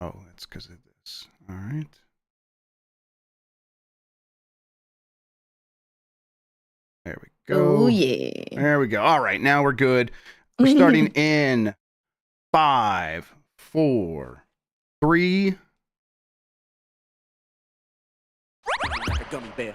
Oh, that's because of this. All right. There we go. Oh, yeah. There we go. All right, now we're good. We're starting in 5, 4, 3. Like a gummy bear.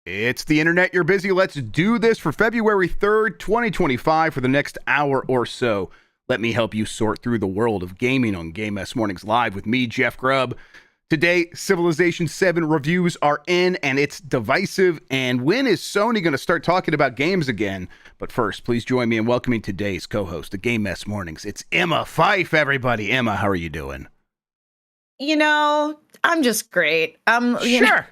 It's the internet. You're busy. Let's do this for February 3rd, 2025 for the next hour or so. Let me help you sort through the world of gaming on Game S Mornings Live with me, Jeff Grubb. Today, Civilization 7 reviews are in, and it's divisive. And when is Sony going to start talking about games again? But first, please join me in welcoming today's co-host of Game S Mornings. It's Emma Fyffe, everybody. Emma, how are you doing? You know, I'm just great. Sure.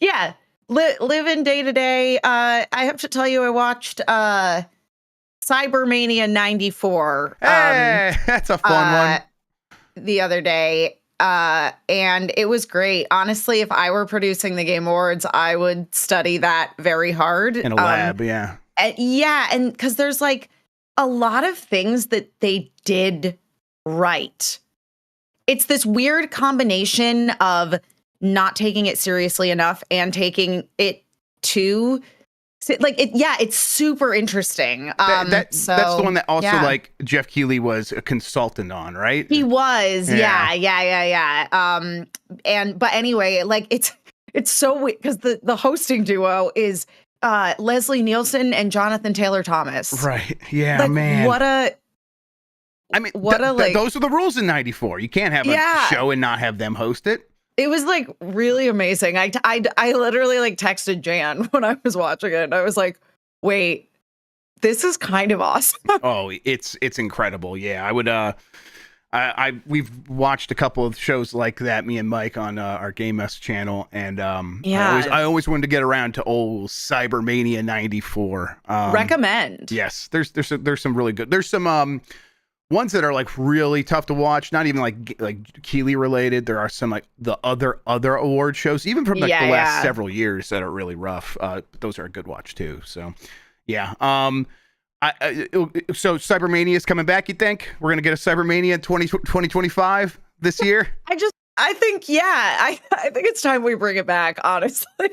Yeah, living day to day. I have to tell you, I watched Cybermania 94. Hey, that's a fun one. The other day. And it was great. Honestly, if I were producing the Game Awards, I would study that very hard. In a lab, yeah. And because there's like a lot of things that they did right. It's this weird combination of not taking it seriously enough and taking it too like it. Yeah, it's super interesting. That's the one that also like Jeff Keighley was a consultant on, right? He was. Yeah. But anyway, like it's so weird because the hosting duo is Leslie Nielsen and Jonathan Taylor Thomas. Right. Yeah, like, man. Like those are the rules in 94. You can't have a show and not have them host it. It was like really amazing. I literally like texted Jan when I was watching it. I was like, wait, this is kind of awesome. Oh, it's incredible. Yeah, I would we've watched a couple of shows like that, me and Mike on our Game S channel, and I always wanted to get around to old Cybermania 94. Recommend. Yes, there's some really good. There's some ones that are like really tough to watch, not even like Keighley related. There are some like the other award shows, even from like the last several years, that are really rough. Those are a good watch too. So, yeah. So Cybermania is coming back. You think we're gonna get a Cybermania 2025 this year? I think I think it's time we bring it back. Honestly.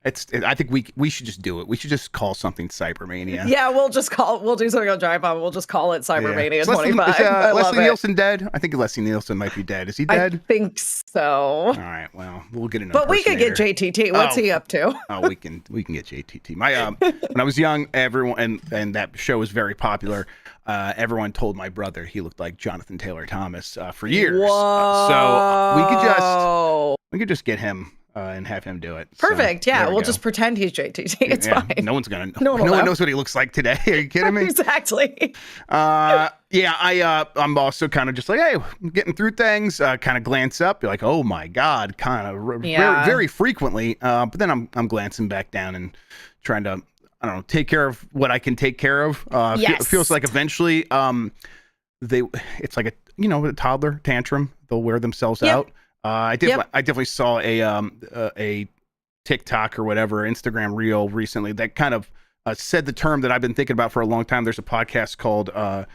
I think we should just do it. We should just call something Cybermania. Yeah, we'll do something on Drive On. We'll just call it Cybermania 25. Is Leslie Nielsen dead? I think Leslie Nielsen might be dead. Is he dead? I think so. All right. Well, we'll get an But we could get JTT. What's he up to? Oh, we can get JTT. When I was young, everyone and that show was very popular. Everyone told my brother he looked like Jonathan Taylor Thomas for years. Whoa. So we could just get him. And have him do it. Perfect. So, yeah, we'll just pretend he's JTT. It's fine. No one's gonna. No one knows what he looks like today. Are you kidding me? Exactly. I'm also kind of just like, hey, getting through things. Kind of glance up, be like, oh my god, kind of very frequently. But then I'm glancing back down and trying to, I don't know, take care of what I can take care of. It feels like eventually, it's like a toddler tantrum. They'll wear themselves out. I definitely saw a TikTok or whatever, Instagram reel recently that kind of said the term that I've been thinking about for a long time. There's a podcast called I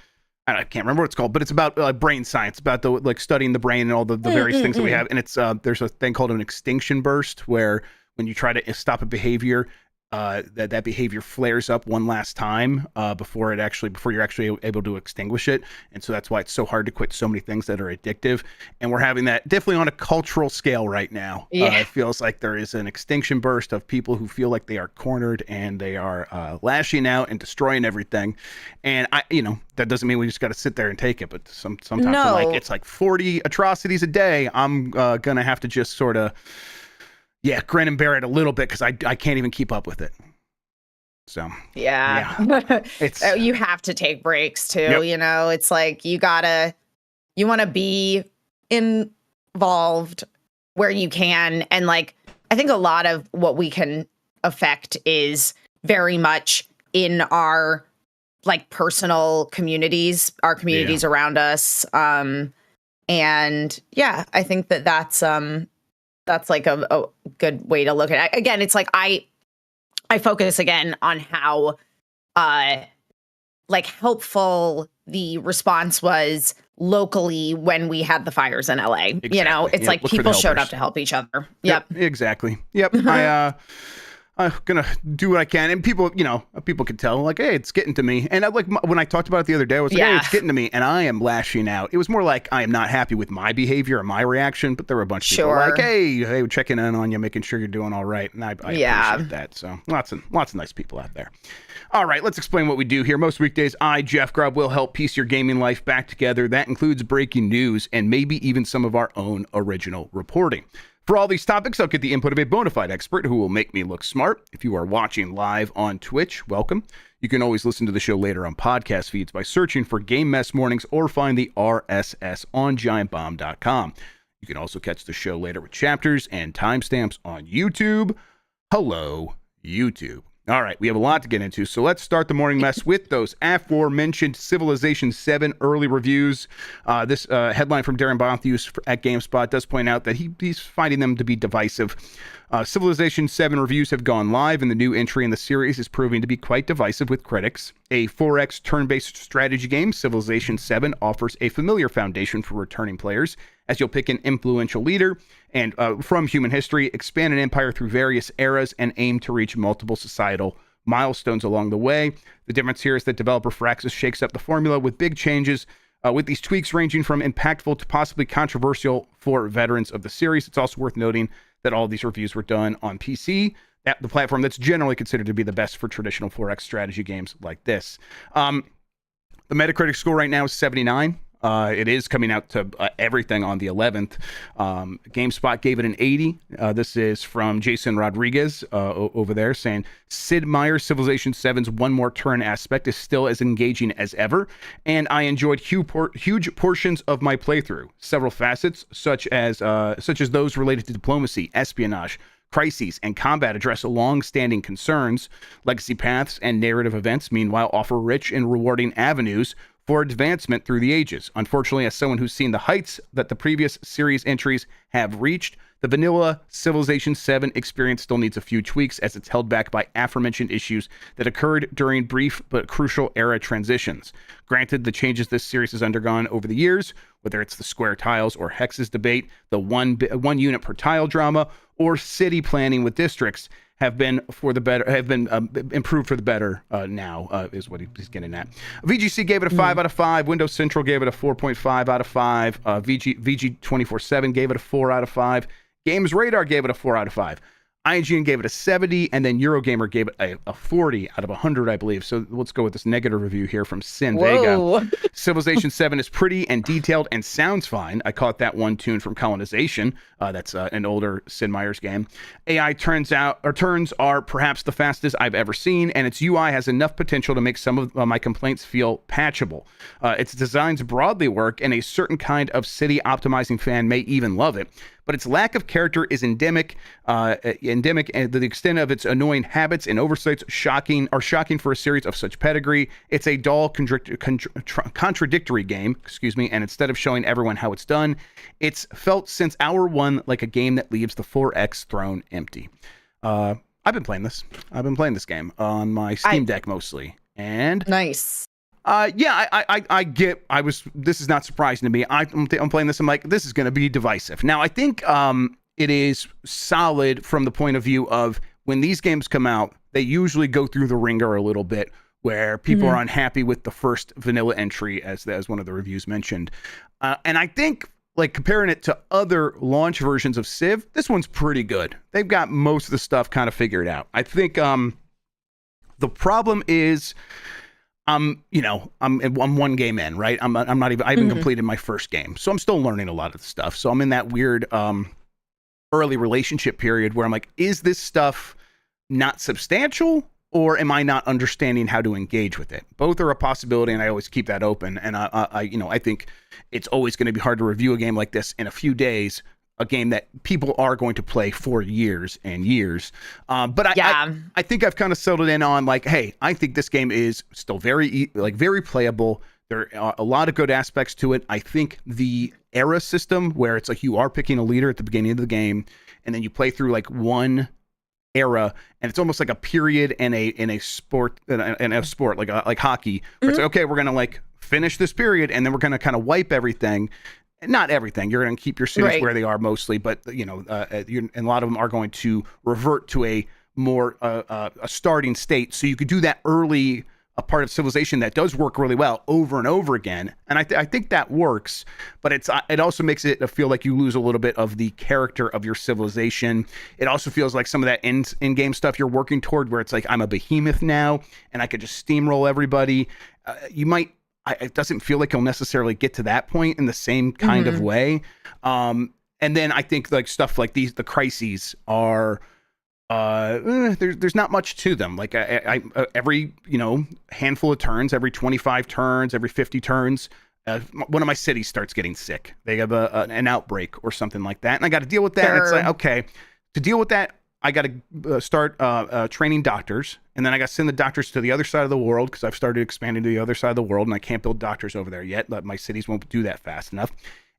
can't remember what it's called, but it's about brain science, about the like studying the brain and all the various things that we have. And it's there's a thing called an extinction burst, where when you try to stop a behavior, that behavior flares up one last time before you're actually able to extinguish it. And so that's why it's so hard to quit so many things that are addictive. And we're having that definitely on a cultural scale right now. It feels like there is an extinction burst of people who feel like they are cornered and they are lashing out and destroying everything. And that doesn't mean we just got to sit there and take it, but sometimes it's like 40 atrocities a day. I'm gonna have to just sort of grin and bear it a little bit, because I can't even keep up with it. So it's you have to take breaks too. Yep. It's like you want to be involved where you can, and like I think a lot of what we can affect is very much in our like personal communities, our communities around us. And I think that's that's like a good way to look at it. Again, it's like I focus again on how like helpful the response was locally when we had the fires in LA. Exactly. You know, it's like people showed up to help each other. Yep. Exactly. Yep. I'm gonna do what I can, and people can tell, like, hey, it's getting to me. And when I talked about it the other day, I was like, hey, it's getting to me, and I am lashing out. It was more like I am not happy with my behavior and my reaction, but there were a bunch of people like, hey, checking in on you, making sure you're doing all right, and I appreciate that. So lots of nice people out there. All right, let's explain what we do here. Most weekdays, I, Jeff Grubb, will help piece your gaming life back together. That includes breaking news and maybe even some of our own original reporting. For all these topics, I'll get the input of a bona fide expert who will make me look smart. If you are watching live on Twitch, welcome. You can always listen to the show later on podcast feeds by searching for Game Mess Mornings or find the RSS on giantbomb.com. You can also catch the show later with chapters and timestamps on YouTube. Hello, YouTube. All right, we have a lot to get into, so let's start the morning mess with those aforementioned Civilization 7 early reviews. This headline from Darren Bontheus at GameSpot does point out that he's finding them to be divisive. Civilization 7 reviews have gone live, and the new entry in the series is proving to be quite divisive with critics. A 4X turn-based strategy game, Civilization 7 offers a familiar foundation for returning players, as you'll pick an influential leader and from human history, expand an empire through various eras, and aim to reach multiple societal milestones along the way. The difference here is that developer Firaxis shakes up the formula with big changes, with these tweaks ranging from impactful to possibly controversial for veterans of the series. It's also worth noting that all these reviews were done on PC, the platform that's generally considered to be the best for traditional 4X strategy games like this. The Metacritic score right now is 79. It is coming out to everything on the 11th. GameSpot gave it an 80. This is from Jason Rodriguez over there saying, Sid Meier's Civilization 7's one more turn aspect is still as engaging as ever, and I enjoyed huge portions of my playthrough. Several facets, such as those related to diplomacy, espionage, crises, and combat address long-standing concerns. Legacy paths and narrative events, meanwhile, offer rich and rewarding avenues for advancement through the ages. Unfortunately, as someone who's seen the heights that the previous series entries have reached, the vanilla Civilization 7 experience still needs a few tweaks, as it's held back by aforementioned issues that occurred during brief but crucial era transitions. Granted, the changes this series has undergone over the years, whether it's the square tiles or hexes debate, the one unit per tile drama, or city planning with districts, have been improved for the better now, is what he's getting at. VGC gave it a 5 out of 5. Windows Central gave it a 4.5 out of 5. VG247 gave it a 4 out of 5. Games Radar gave it a 4 out of 5. IGN gave it a 70, and then Eurogamer gave it a 40 out of 100, I believe. So let's go with this negative review here from Sin Vega. Civilization 7 is pretty and detailed and sounds fine. I caught that one tune from Colonization. That's an older Sid Meier's game. AI turns are perhaps the fastest I've ever seen, and its UI has enough potential to make some of my complaints feel patchable. Its designs broadly work, and a certain kind of city optimizing fan may even love it. But its lack of character is endemic, and to the extent of its annoying habits and oversights shocking for a series of such pedigree. It's a dull, contradictory game, and instead of showing everyone how it's done, it's felt since hour one like a game that leaves the 4X throne empty. I've been playing this game on my Steam Deck mostly, and nice. This is not surprising to me. I'm playing this. I'm like, this is going to be divisive. Now, I think it is solid from the point of view of when these games come out, they usually go through the ringer a little bit where people are unhappy with the first vanilla entry, as one of the reviews mentioned. And I think, like, comparing it to other launch versions of Civ, this one's pretty good. They've got most of the stuff kind of figured out. I think the problem is, I'm one game in, right? I haven't completed my first game, so I'm still learning a lot of the stuff. So I'm in that weird early relationship period where I'm like, is this stuff not substantial, or am I not understanding how to engage with it? Both are a possibility, and I always keep that open. And I think it's always going to be hard to review a game like this in a few days, a game that people are going to play for years and years. But I think I've kind of settled in on, like, hey, I think this game is still very playable. There are a lot of good aspects to it. I think the era system, where it's like you are picking a leader at the beginning of the game, and then you play through like one era, and it's almost like a period in a sport like hockey, where it's like, okay, we're gonna like finish this period, and then we're gonna kind of wipe everything. Not everything. You're gonna keep your cities where they are mostly, but and a lot of them are going to revert to a more a starting state, so you could do that early. A part of civilization that does work really well over and over again, and I think that works, but it also makes it feel like you lose a little bit of the character of your civilization. It also feels like some of that in-game stuff you're working toward, where it's like, I'm a behemoth now and I could just steamroll everybody. It doesn't feel like you'll necessarily get to that point in the same kind of way. And then I think like stuff like the crises are. There's not much to them. Like I every handful of turns, every 25 turns, every 50 turns, one of my cities starts getting sick. They have an outbreak or something like that, and I got to deal with that. Sure. And it's like, okay, to deal with that, I got to start training doctors, and then I got to send the doctors to the other side of the world, because I've started expanding to the other side of the world, and I can't build doctors over there yet. But my cities won't do that fast enough.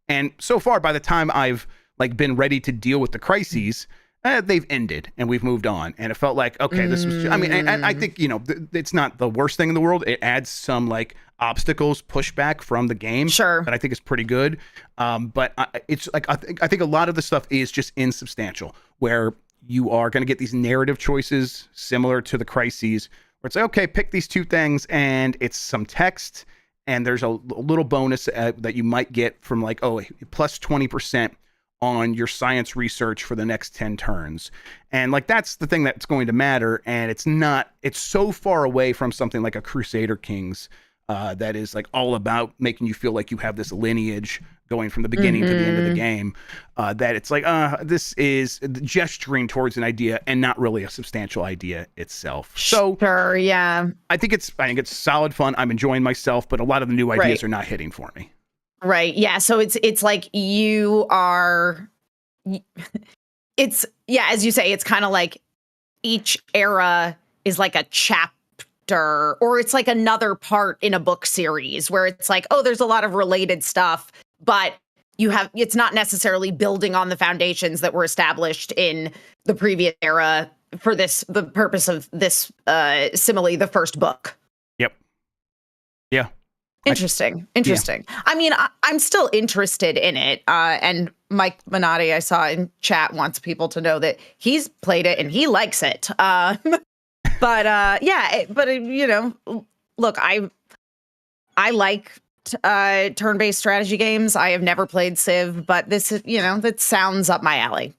And so far, by the time I've like been ready to deal with the crises, they've ended and we've moved on. And it felt like, okay, this was, I think, it's not the worst thing in the world. It adds some like obstacles, pushback from the game. Sure. That I think is pretty good. But it's like, I think a lot of the stuff is just insubstantial, where you are going to get these narrative choices similar to the crises, where it's like, okay, pick these two things, and it's some text, and there's a little bonus that you might get from like, plus 20% on your science research for the next 10 turns. And like, that's the thing that's going to matter. And it's so far away from something like a Crusader Kings that is like all about making you feel like you have this lineage going from the beginning to the end of the game, that it's like, this is gesturing towards an idea and not really a substantial idea itself. So sure, yeah. I think it's solid fun. I'm enjoying myself, but a lot of the new ideas are not hitting for me. Right. Yeah. So it's like you are, as you say, it's kind of like each era is like a chapter, or it's like another part in a book series, where it's like, there's a lot of related stuff, but it's not necessarily building on the foundations that were established in the previous era for the purpose of this, simile, the first book. Yep. Yeah. Interesting. I mean, I'm still interested in it. And Mike Minotti, I saw in chat, wants people to know that he's played it and he likes it. Look, I like turn-based strategy games. I have never played Civ, but this is, that sounds up my alley.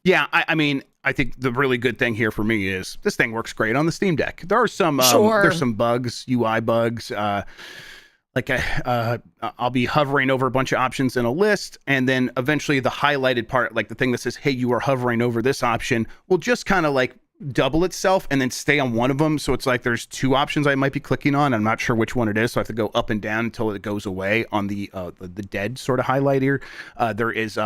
Yeah, I mean, I think the really good thing here for me is this thing works great on the Steam Deck. There are some there's some bugs, UI bugs. I'll be hovering over a bunch of options in a list, and then eventually the highlighted part, like the thing that says, hey, you are hovering over this option, will just kind of like double itself and then stay on one of them. So it's like there's two options I might be clicking on. I'm not sure which one it is, so I have to go up and down until it goes away on the dead sort of highlight here. There is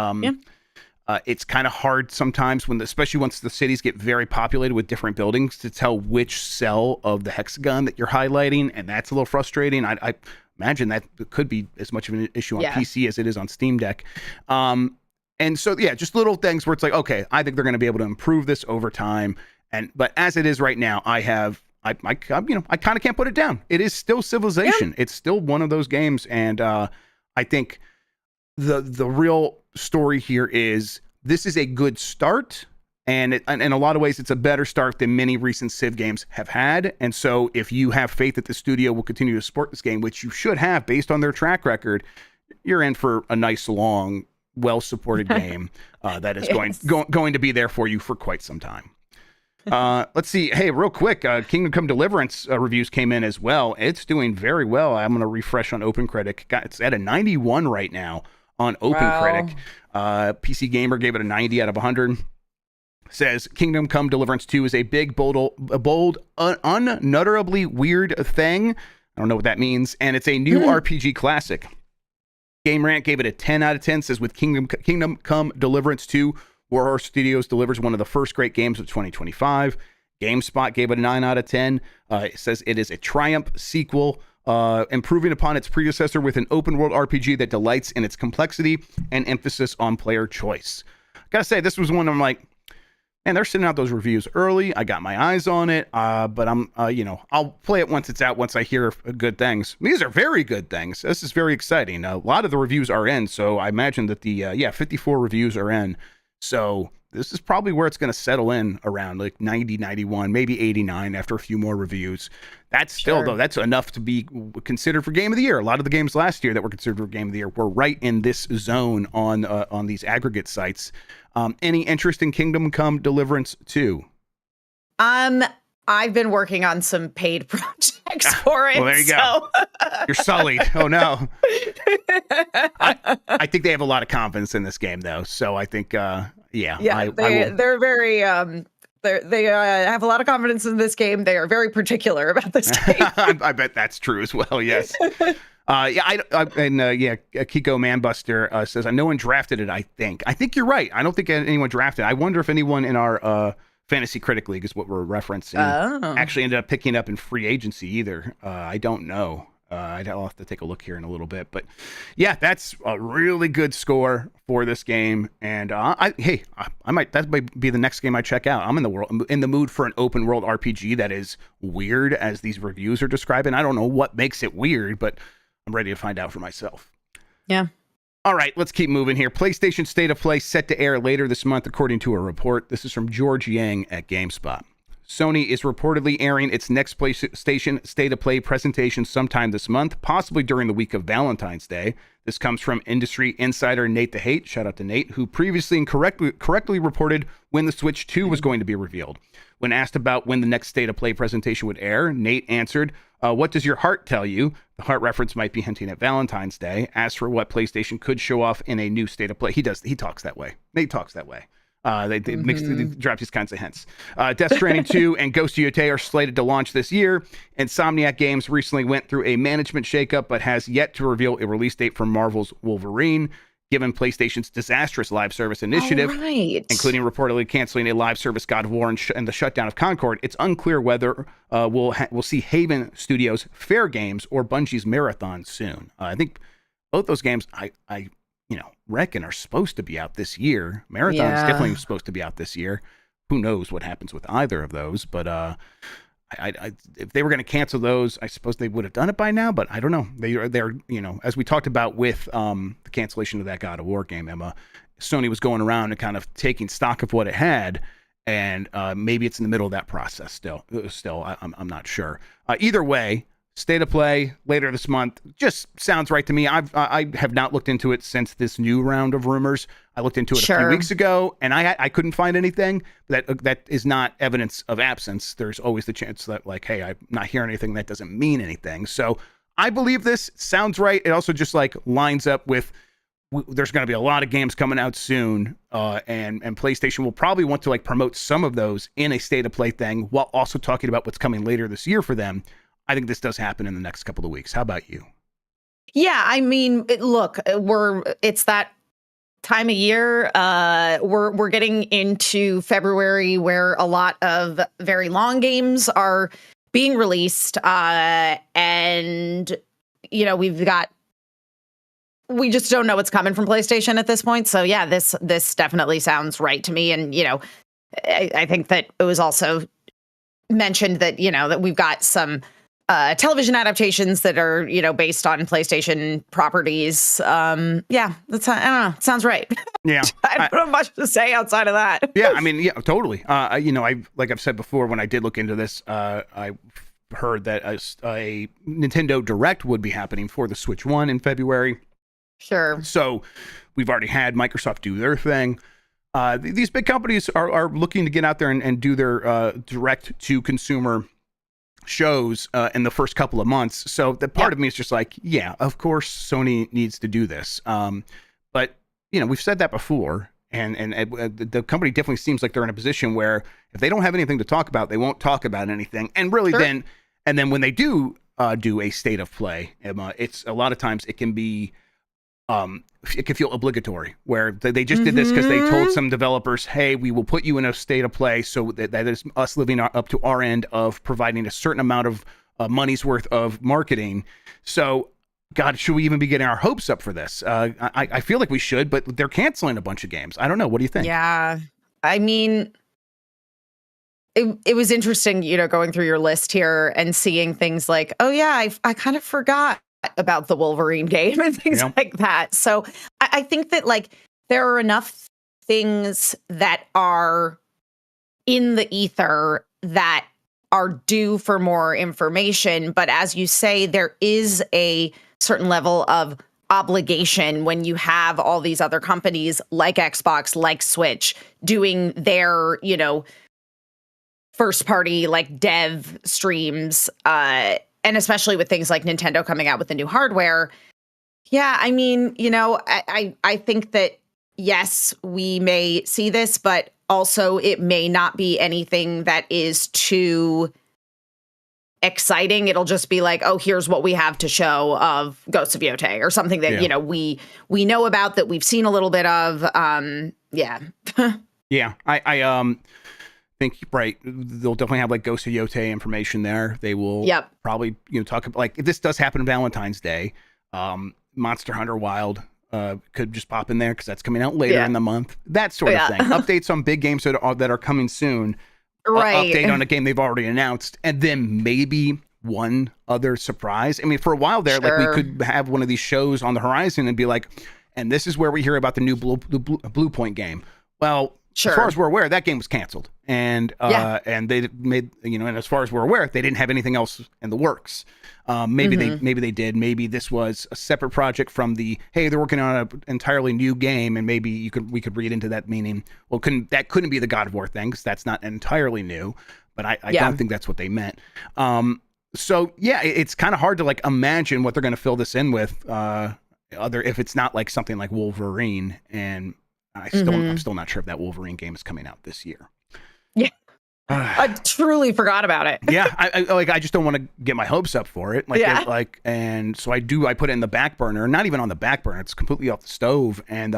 it's kind of hard sometimes, especially once the cities get very populated with different buildings, to tell which cell of the hexagon that you're highlighting, and that's a little frustrating. I imagine that could be as much of an issue on PC as it is on Steam Deck. And so, just little things where it's like, okay, I think they're going to be able to improve this over time. But as it is right now, I kind of can't put it down. It is still Civilization. Yeah. It's still one of those games. And I think the real story here is this is a good start. And in a lot of ways, it's a better start than many recent Civ games have had. And so if you have faith that the studio will continue to support this game, which you should have based on their track record, you're in for a nice, long, well-supported game that is going to be there for you for quite some time. Let's see. Hey, real quick, Kingdom Come Deliverance reviews came in as well. It's doing very well. I'm going to refresh on OpenCritic. It's at a 91 right now on OpenCritic. PC Gamer gave it a 90 out of 100. Says Kingdom Come Deliverance 2 is a big, bold, unutterably weird thing. I don't know what that means. And it's a new RPG classic. Game Rant gave it a 10 out of 10. Says with Kingdom Come Deliverance 2, Warhorse Studios delivers one of the first great games of 2025. GameSpot gave it a 9 out of 10. It says it is a triumph sequel improving upon its predecessor with an open world RPG that delights in its complexity and emphasis on player choice. Gotta say, this was one I'm like, man, they're sending out those reviews early. I got my eyes on it, but I'm, I'll play it once it's out, once I hear good things. These are very good things. This is very exciting. A lot of the reviews are in, so I imagine that 54 reviews are in. So this is probably where it's going to settle in around like 90, 91, maybe 89 after a few more reviews. That's still, though, that's enough to be considered for Game of the Year. A lot of the games last year that were considered for Game of the Year were right in this zone on these aggregate sites. Any interest in Kingdom Come Deliverance II? I've been working on some paid projects for it. Well, there you go. You're sullied. Oh, no. I think they have a lot of confidence in this game, though. So I think, they're very, they have a lot of confidence in this game. They are very particular about this game. I bet that's true as well. Yes. Kiko Manbuster says, no one drafted it. I think you're right. I don't think anyone drafted it. I wonder if anyone in our Fantasy Critic League is what we're referencing. Actually ended up picking up in free agency either. I don't know. I'll have to take a look here in a little bit, but yeah, that's a really good score for this game. And that might be the next game I check out. I'm in the mood for an open world RPG that is weird, as these reviews are describing. I don't know what makes it weird, but I'm ready to find out for myself. Yeah. All right, let's keep moving here. PlayStation State of Play set to air later this month, according to a report. This is from George Yang at GameSpot. Sony is reportedly airing its next PlayStation State of Play presentation sometime this month, possibly during the week of Valentine's Day. This comes from industry insider Nate the Hate, shout out to Nate, who previously incorrectly reported when the Switch 2 was going to be revealed. When asked about when the next State of Play presentation would air, Nate answered, what does your heart tell you? The heart reference might be hinting at Valentine's Day. As for what PlayStation could show off in a new State of Play, he talks that way. Nate talks that way. They drop these kinds of hints. Death Stranding 2 and Ghost of Yotei are slated to launch this year. Insomniac Games recently went through a management shakeup, but has yet to reveal a release date for Marvel's Wolverine. Given PlayStation's disastrous live service initiative, including reportedly canceling a live service God of War and the shutdown of Concord, it's unclear whether we'll see Haven Studios' Fair Games or Bungie's Marathon soon. I think both those games I reckon are supposed to be out this year. Marathon's definitely supposed to be out this year. Who knows what happens with either of those? But if they were going to cancel those, I suppose they would have done it by now. But I don't know. They're as we talked about with the cancellation of that God of War game, Emma, Sony was going around and kind of taking stock of what it had, and maybe it's in the middle of that process still. I'm not sure. Either way, State of Play later this month just sounds right to me. I have not looked into it since this new round of rumors. I looked into it a few weeks ago, and I couldn't find anything. That is not evidence of absence. There's always the chance that, like, hey, I'm not hearing anything. That doesn't mean anything. So I believe this sounds right. It also just lines up with there's going to be a lot of games coming out soon, and PlayStation will probably want to promote some of those in a State of Play thing while also talking about what's coming later this year for them. I think this does happen in the next couple of weeks. How about you? Yeah, I mean, look, it's that time of year. We're getting into February where a lot of very long games are being released, and we just don't know what's coming from PlayStation at this point. So yeah, this definitely sounds right to me, and I think that it was also mentioned that that we've got some television adaptations that are, based on PlayStation properties. I don't know. It sounds right. Yeah. I don't have much to say outside of that. Yeah. I mean, yeah, totally. Like I've said before, when I did look into this, I heard that a Nintendo Direct would be happening for the Switch 1 in February. Sure. So we've already had Microsoft do their thing. These big companies are looking to get out there and do their direct to consumer shows in the first couple of months. So the part of me is just like, yeah, of course Sony needs to do this. But we've said that before, and the company definitely seems like they're in a position where if they don't have anything to talk about, they won't talk about anything. And really then when they do a State of Play, it's a lot of times it can be it can feel obligatory, where they just did this because they told some developers, hey, we will put you in a State of Play, so that is us living up to our end of providing a certain amount of money's worth of marketing. So, God, should we even be getting our hopes up for this? I feel like we should, but they're canceling a bunch of games. I don't know. What do you think? Yeah. I mean, it was interesting, going through your list here and seeing things like, oh yeah, I kind of forgot about the Wolverine game and things like that. So I think that like there are enough things that are in the ether that are due for more information. But as you say, there is a certain level of obligation when you have all these other companies like Xbox, like Switch, doing their, first party like dev streams, and especially with things like Nintendo coming out with the new hardware. Yeah, I mean, I think that yes, we may see this, but also it may not be anything that is too exciting. It'll just be like, oh, here's what we have to show of Ghosts of Yotei or something that, we know about, that we've seen a little bit of. Yeah. Yeah. I think, right, they'll definitely have like Ghosts of Yotei information there. They will probably, talk about, like, if this does happen Valentine's Day, Monster Hunter Wild could just pop in there because that's coming out later in the month. That sort of thing. Updates on big games that are coming soon. Right. Update on a game they've already announced, and then maybe one other surprise. I mean, for a while there, like we could have one of these shows on the horizon and be like, and this is where we hear about the new Blue Point game. Well, as far as we're aware, that game was canceled, and they made, and as far as we're aware, they didn't have anything else in the works. Maybe they did. Maybe this was a separate project from the, hey, they're working on an entirely new game, and maybe we could read into that meaning, well, that couldn't be the God of War thing, because that's not entirely new. But I don't think that's what they meant. So yeah, it's kind of hard to like imagine what they're going to fill this in with, if it's not like something like Wolverine. And I'm still not sure if that Wolverine game is coming out this year. Yeah. I truly forgot about it. Yeah, I just don't want to get my hopes up for it. And so I put it in the back burner, not even on the back burner. It's completely off the stove. And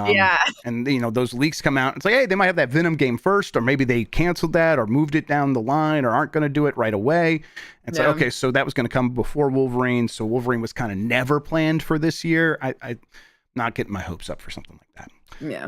and those leaks come out. It's like, hey, they might have that Venom game first, or maybe they canceled that or moved it down the line or aren't going to do it right away. And so, okay, so that was going to come before Wolverine. So Wolverine was kind of never planned for this year. I'm not getting my hopes up for something like that. Yeah.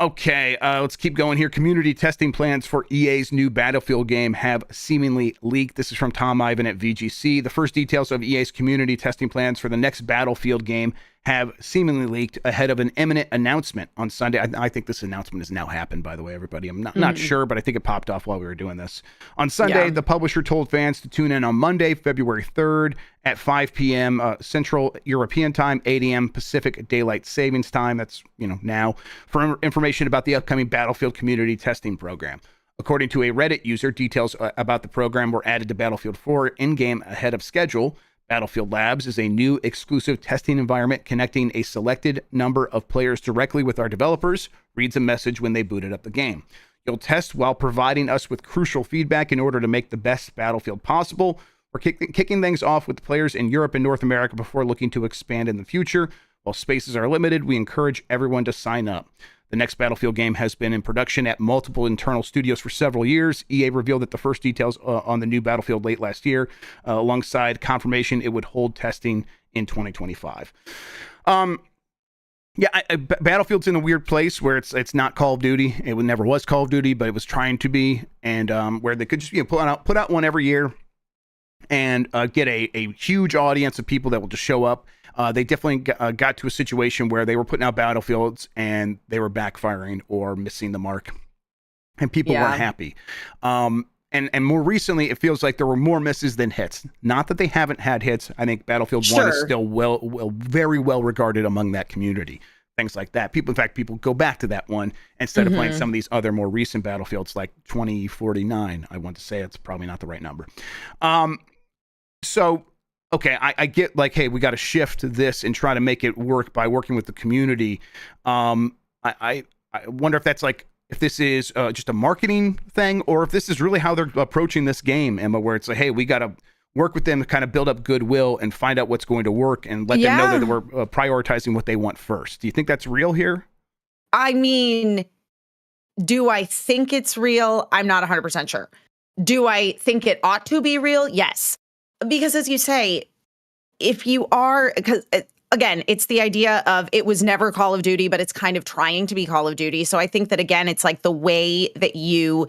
Okay, let's keep going here. Community testing plans for EA's new Battlefield game have seemingly leaked. This is from Tom Ivan at VGC. The first details of EA's community testing plans for the next Battlefield game have seemingly leaked ahead of an imminent announcement on Sunday. I think this announcement has now happened, by the way, everybody. I'm not sure, but I think it popped off while we were doing this. On Sunday, the publisher told fans to tune in on Monday, February 3rd at 5 p.m. Central European Time, 8 a.m. Pacific Daylight Savings Time. That's, now, for information about the upcoming Battlefield community testing program. According to a Reddit user, details about the program were added to Battlefield 4 in-game ahead of schedule. Battlefield Labs is a new exclusive testing environment connecting a selected number of players directly with our developers, reads a message when they booted up the game. You'll test while providing us with crucial feedback in order to make the best Battlefield possible. We're kicking things off with players in Europe and North America before looking to expand in the future. While spaces are limited, we encourage everyone to sign up. The next Battlefield game has been in production at multiple internal studios for several years. EA revealed that the first details on the new Battlefield late last year, alongside confirmation it would hold testing in 2025. Battlefield's in a weird place where it's not Call of Duty. It never was Call of Duty, but it was trying to be, and where they could just put out one every year and get a huge audience of people that will just show up. They definitely got to a situation where they were putting out Battlefields and they were backfiring or missing the mark, and people weren't happy. And more recently, it feels like there were more misses than hits. Not that they haven't had hits. I think Battlefield 1 is still very well regarded among that community. Things like that. People go back to that one instead of playing some of these other more recent Battlefields like 2049. I want to say it's probably not the right number. So, okay, I get like, hey, we got to shift this and try to make it work by working with the community. I wonder if that's like, if this is just a marketing thing, or if this is really how they're approaching this game, Emma, where it's like, hey, we got to work with them to kind of build up goodwill and find out what's going to work and let them know that we're prioritizing what they want first. Do you think that's real here? I mean, do I think it's real? I'm not 100% sure. Do I think it ought to be real? Yes. because as you say, if you are, because again, it's the idea of it was never Call of Duty, but it's kind of trying to be Call of Duty. So I think that, again, it's like the way that you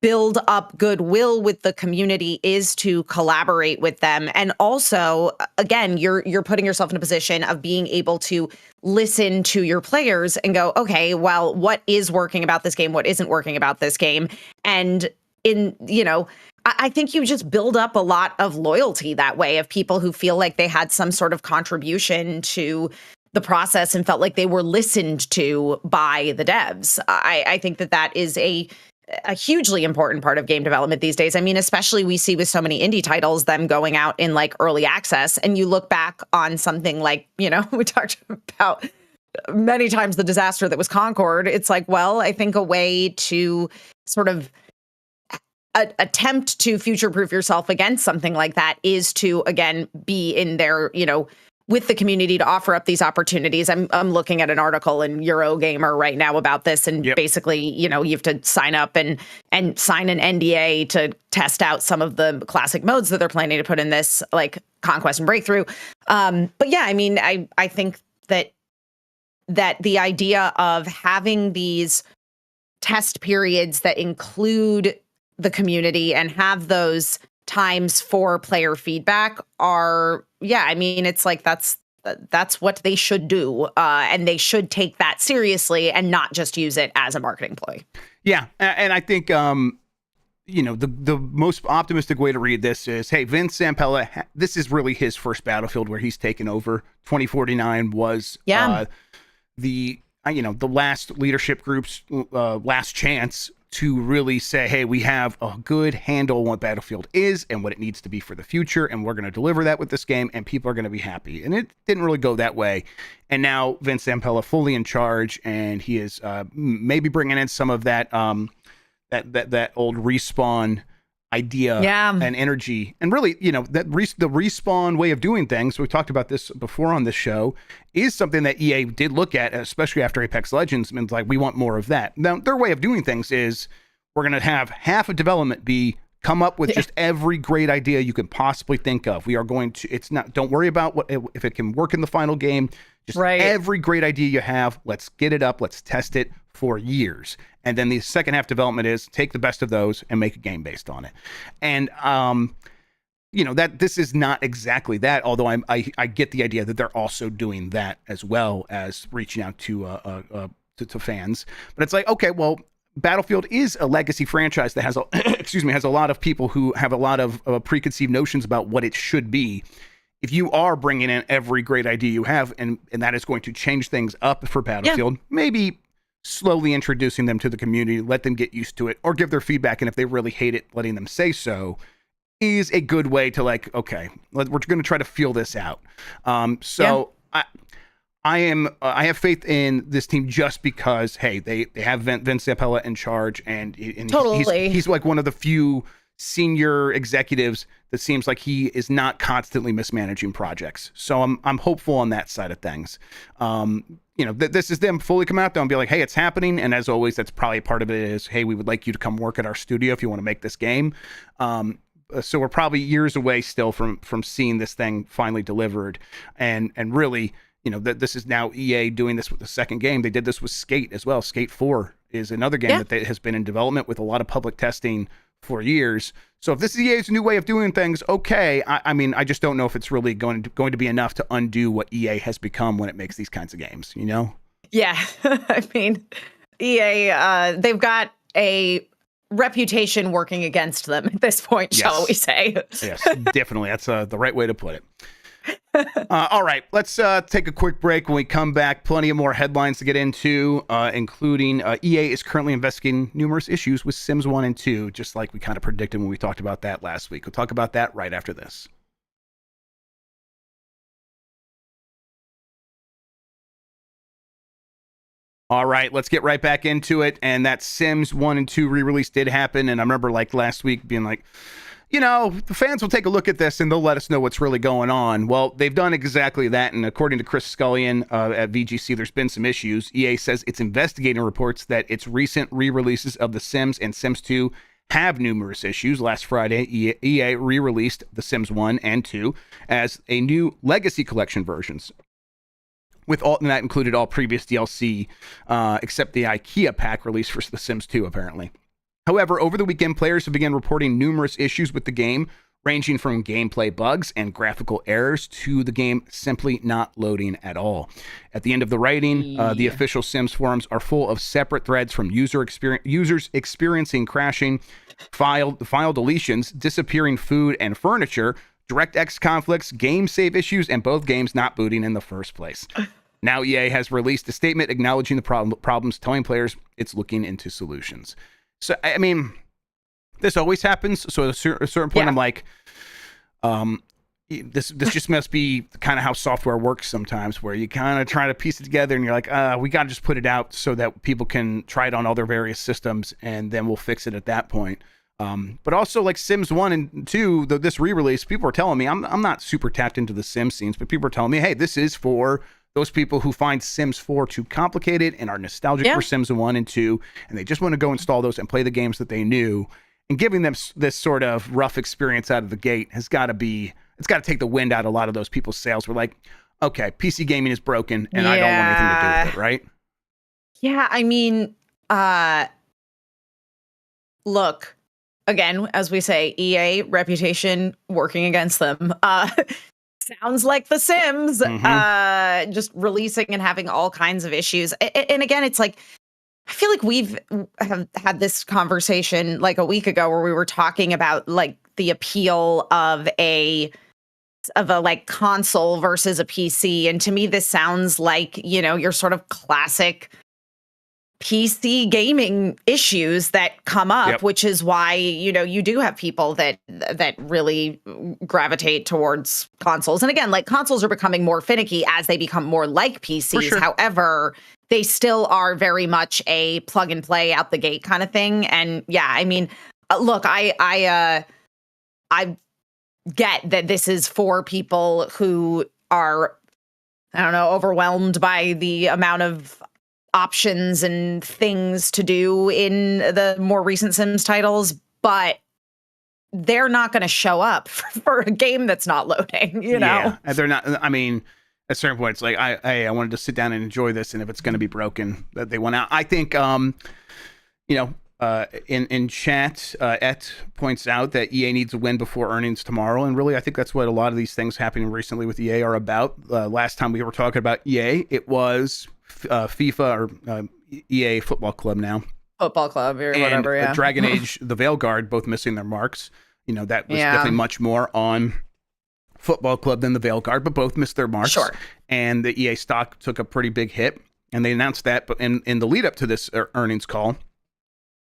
build up goodwill with the community is to collaborate with them. And also, again, you're putting yourself in a position of being able to listen to your players and go, okay, well, what is working about this game? What isn't working about this game? And I think you just build up a lot of loyalty that way, of people who feel like they had some sort of contribution to the process and felt like they were listened to by the devs. I think that is a hugely important part of game development these days. I mean, especially we see with so many indie titles, them going out in like early access, and you look back on something like, we talked about many times the disaster that was Concord. It's like, well, I think a way to sort of attempt to future-proof yourself against something like that is to, again, be in there, with the community to offer up these opportunities. I'm looking at an article in Eurogamer right now about this, and basically, you have to sign up and sign an NDA to test out some of the classic modes that they're planning to put in this, like Conquest and Breakthrough. But yeah, I mean, I think that the idea of having these test periods that include the community and have those times for player feedback are, I mean, it's like that's what they should do, and they should take that seriously and not just use it as a marketing ploy. Yeah, and I think the most optimistic way to read this is, hey, Vince Zampella, this is really his first Battlefield where he's taken over. 2049 was the last leadership group's last chance to really say, hey, we have a good handle on what Battlefield is and what it needs to be for the future, and we're going to deliver that with this game, and people are going to be happy. And it didn't really go that way. And now Vince Zampella fully in charge, and he is maybe bringing in some of that that old Respawn idea and energy, and really, the Respawn way of doing things. We talked about this before on this show, is something that EA did look at, especially after Apex Legends, and like, we want more of that. Now, their way of doing things is, we're going to have half of development be come up with just every great idea you can possibly think of. We are going to, don't worry about if it can work in the final game. Just every great idea you have, let's get it up, let's test it for years. And then the second half development is take the best of those and make a game based on it. And, that this is not exactly that, although I get the idea that they're also doing that as well as reaching out to fans. But it's like, okay, well, Battlefield is a legacy franchise that has has a lot of people who have a lot of preconceived notions about what it should be. If you are bringing in every great idea you have, and that is going to change things up for Battlefield, maybe slowly introducing them to the community, let them get used to it, or give their feedback, and if they really hate it, letting them say so, is a good way to, like, okay, we're going to try to feel this out. I have faith in this team just because, hey, they have Vince Zampella in charge, and he's like one of the few senior executives that seems like he is not constantly mismanaging projects. So I'm hopeful on that side of things. This is them fully come out there and be like, hey, it's happening. And as always, that's probably part of it is, hey, we would like you to come work at our studio if you want to make this game. So we're probably years away still from seeing this thing finally delivered. And really, this is now EA doing this with the second game. They did this with Skate as well. Skate 4 is another game that has been in development with a lot of public testing for years. So if this is EA's new way of doing things, okay. I mean, I just don't know if it's really going to be enough to undo what EA has become when it makes these kinds of games, Yeah. I mean, EA, they've got a reputation working against them at this point, shall we say. Yes, definitely. That's the right way to put it. All right, let's take a quick break. When we come back, plenty of more headlines to get into, including EA is currently investigating numerous issues with Sims 1 and 2, just like we kind of predicted when we talked about that last week. We'll talk about that right after this. All right, let's get right back into it. And that Sims 1 and 2 re-release did happen. And I remember like last week being like, the fans will take a look at this and they'll let us know what's really going on. Well, they've done exactly that. And according to Chris Scullion at VGC, there's been some issues. EA says it's investigating reports that its recent re-releases of The Sims and Sims 2 have numerous issues. Last Friday, EA re-released The Sims 1 and 2 as a new Legacy Collection versions. And that included all previous DLC, except the IKEA pack released for The Sims 2, apparently. However, over the weekend, players have begun reporting numerous issues with the game, ranging from gameplay bugs and graphical errors to the game simply not loading at all. At the end of the writing, the official Sims forums are full of separate threads from users experiencing crashing, file deletions, disappearing food and furniture, DirectX conflicts, game save issues, and both games not booting in the first place. Now EA has released a statement acknowledging the problems, telling players it's looking into solutions. So, I mean, this always happens. So at a certain point, I'm like, this just must be kind of how software works sometimes, where you kind of try to piece it together and you're like, we got to just put it out so that people can try it on all their various systems, and then we'll fix it at that point. But also, like Sims 1 and 2, this re-release, people are telling me, I'm not super tapped into the Sims scenes, but people are telling me, hey, this is for those people who find Sims 4 too complicated and are nostalgic for Sims 1 and 2, and they just want to go install those and play the games that they knew. And giving them this sort of rough experience out of the gate it's got to take the wind out of a lot of those people's sails. We're like, okay, PC gaming is broken, and I don't want anything to do with it, right? Yeah, I mean, look, again, as we say, EA reputation working against them. Sounds like The Sims, just releasing and having all kinds of issues. And again, it's like, I feel like we've had this conversation like a week ago where we were talking about like the appeal of a like console versus a PC. And to me, this sounds like, your sort of classic PC gaming issues that come up, which is why, you do have people that really gravitate towards consoles. And again, like consoles are becoming more finicky as they become more like PCs. Sure. However, they still are very much a plug and play out the gate kind of thing. And yeah, I mean, look, I get that this is for people who are, I don't know, overwhelmed by the amount of options and things to do in the more recent Sims titles, but they're not going to show up for a game that's not loading, you know? Yeah, and they're not, I mean, at certain points, like, I wanted to sit down and enjoy this, and if it's going to be broken, that they want out. I think, in chat, Et points out that EA needs a win before earnings tomorrow, and really, I think that's what a lot of these things happening recently with EA are about. Last time we were talking about EA, it was FIFA or EA Football Club now. Football Club or and whatever, yeah. Dragon Age, the Veilguard, both missing their marks. That was definitely much more on Football Club than the Veilguard, but both missed their marks. Sure. And the EA stock took a pretty big hit, and they announced that but in the lead up to this earnings call,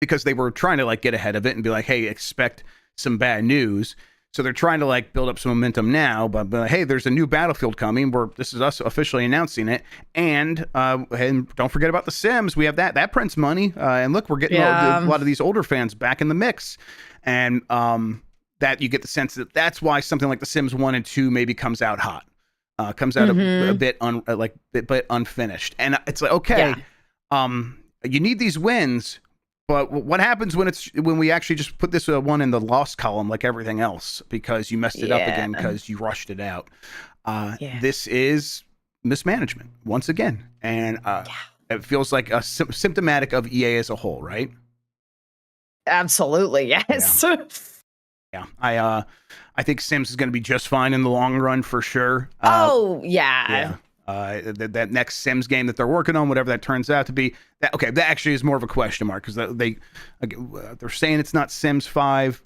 because they were trying to like get ahead of it and be like, hey, expect some bad news. So they're trying to like build up some momentum now, but hey, there's a new Battlefield coming. This is us officially announcing it, and don't forget about The Sims. We have that prints money, and look, we're getting a lot of these older fans back in the mix, and that you get the sense that that's why something like The Sims 1 and 2 maybe comes out hot, comes out a bit but unfinished, and it's like, okay, you need these wins. But what happens when we actually just put this one in the lost column like everything else because you messed it up again because you rushed it out? This is mismanagement once again, and it feels like symptomatic of EA as a whole, right? Absolutely, yes. Yeah, I think Sims is going to be just fine in the long run for sure. That next Sims game that they're working on, whatever that turns out to be, that actually is more of a question mark because they're saying it's not Sims 5.